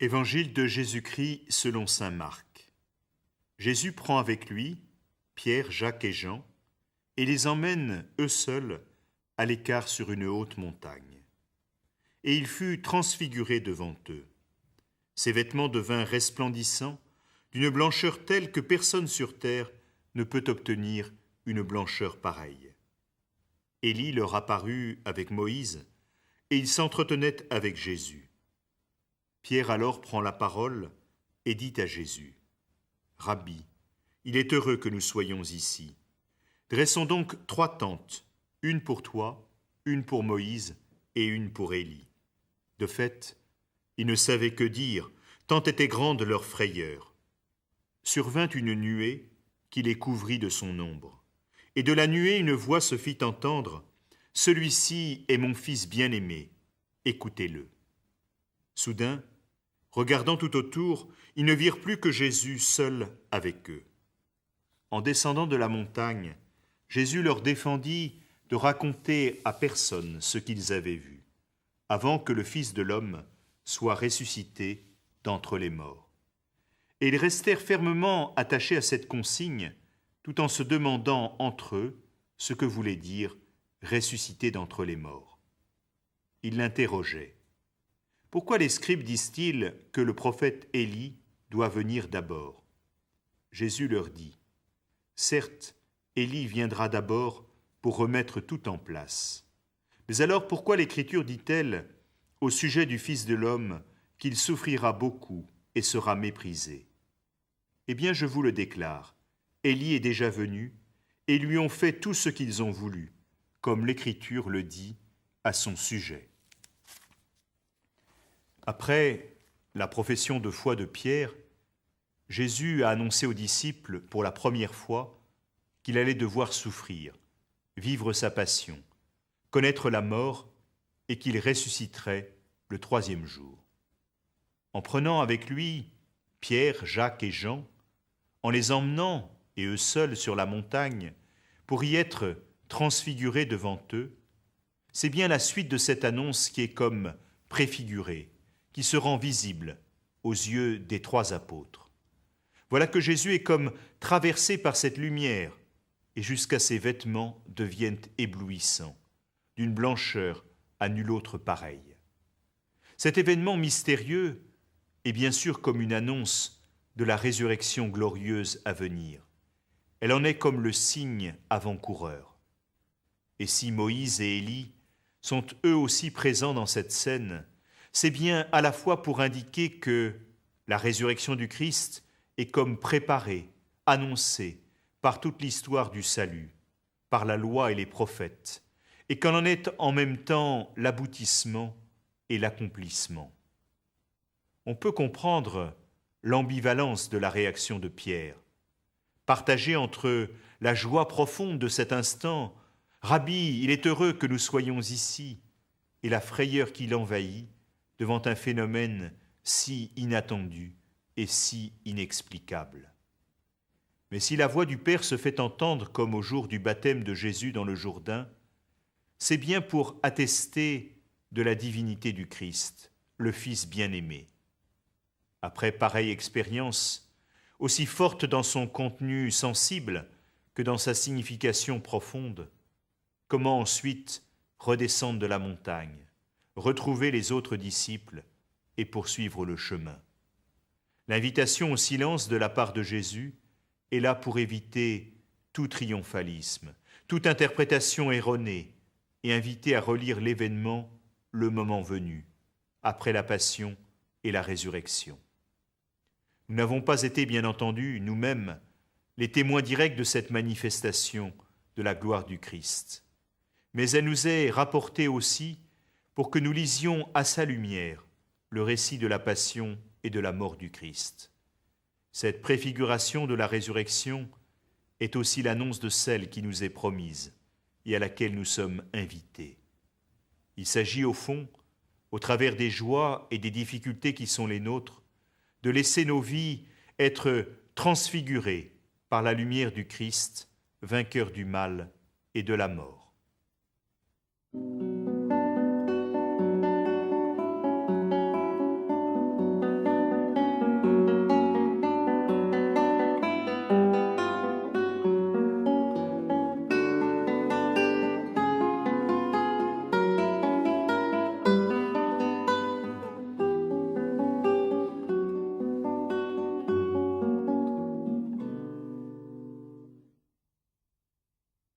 Évangile de Jésus-Christ selon saint Marc. Jésus prend avec lui Pierre, Jacques et Jean et les emmène, eux seuls, à l'écart sur une haute montagne. Et il fut transfiguré devant eux. Ses vêtements devinrent resplendissants, d'une blancheur telle que personne sur terre ne peut obtenir une blancheur pareille. Élie leur apparut avec Moïse, et ils s'entretenaient avec Jésus. Pierre alors prend la parole et dit à Jésus : « Rabbi, il est heureux que nous soyons ici. Dressons donc 3 tentes, une pour toi, une pour Moïse et une pour Élie. » De fait, ils ne savaient que dire, tant était grande leur frayeur. Survint une nuée qui les couvrit de son ombre. Et de la nuée une voix se fit entendre : « Celui-ci est mon fils bien-aimé, écoutez-le. » Soudain, regardant tout autour, ils ne virent plus que Jésus seul avec eux. En descendant de la montagne, Jésus leur défendit de raconter à personne ce qu'ils avaient vu, avant que le Fils de l'homme soit ressuscité d'entre les morts. Et ils restèrent fermement attachés à cette consigne, tout en se demandant entre eux ce que voulait dire « ressuscité d'entre les morts ». Ils l'interrogeaient. « Pourquoi les scribes disent-ils que le prophète Élie doit venir d'abord ?» Jésus leur dit : « Certes, Élie viendra d'abord pour remettre tout en place. Mais alors pourquoi l'Écriture dit-elle au sujet du Fils de l'homme qu'il souffrira beaucoup et sera méprisé ? Eh bien, je vous le déclare, Élie est déjà venu et lui ont fait tout ce qu'ils ont voulu, comme l'Écriture le dit à son sujet. » Après la profession de foi de Pierre, Jésus a annoncé aux disciples pour la première fois qu'il allait devoir souffrir, vivre sa passion, connaître la mort et qu'il ressusciterait le 3e jour. En prenant avec lui Pierre, Jacques et Jean, en les emmenant, et eux seuls sur la montagne, pour y être transfigurés devant eux, c'est bien la suite de cette annonce qui est comme préfigurée, qui se rend visible aux yeux des 3 apôtres. Voilà que Jésus est comme traversé par cette lumière, et jusqu'à ses vêtements deviennent éblouissants, d'une blancheur à nulle autre pareille. Cet événement mystérieux est bien sûr comme une annonce de la résurrection glorieuse à venir. Elle en est comme le signe avant-coureur. Et si Moïse et Élie sont eux aussi présents dans cette scène, c'est bien à la fois pour indiquer que la résurrection du Christ est comme préparée, annoncée par toute l'histoire du salut, par la loi et les prophètes, et qu'elle en est en même temps l'aboutissement et l'accomplissement. On peut comprendre l'ambivalence de la réaction de Pierre, partagée entre la joie profonde de cet instant « Rabbi, il est heureux que nous soyons ici » et la frayeur qui l'envahit devant un phénomène si inattendu et si inexplicable. Mais si la voix du Père se fait entendre comme au jour du baptême de Jésus dans le Jourdain, c'est bien pour attester de la divinité du Christ, le Fils bien-aimé. Après pareille expérience, aussi forte dans son contenu sensible que dans sa signification profonde, comment ensuite redescendre de la montagne, retrouver les autres disciples et poursuivre le chemin ? L'invitation au silence de la part de Jésus est là pour éviter tout triomphalisme, toute interprétation erronée et inviter à relire l'événement le moment venu, après la passion et la résurrection. Nous n'avons pas été, bien entendu, nous-mêmes, les témoins directs de cette manifestation de la gloire du Christ. Mais elle nous est rapportée aussi pour que nous lisions à sa lumière le récit de la passion et de la mort du Christ. Cette préfiguration de la résurrection est aussi l'annonce de celle qui nous est promise et à laquelle nous sommes invités. Il s'agit au fond, au travers des joies et des difficultés qui sont les nôtres, de laisser nos vies être transfigurées par la lumière du Christ, vainqueur du mal et de la mort.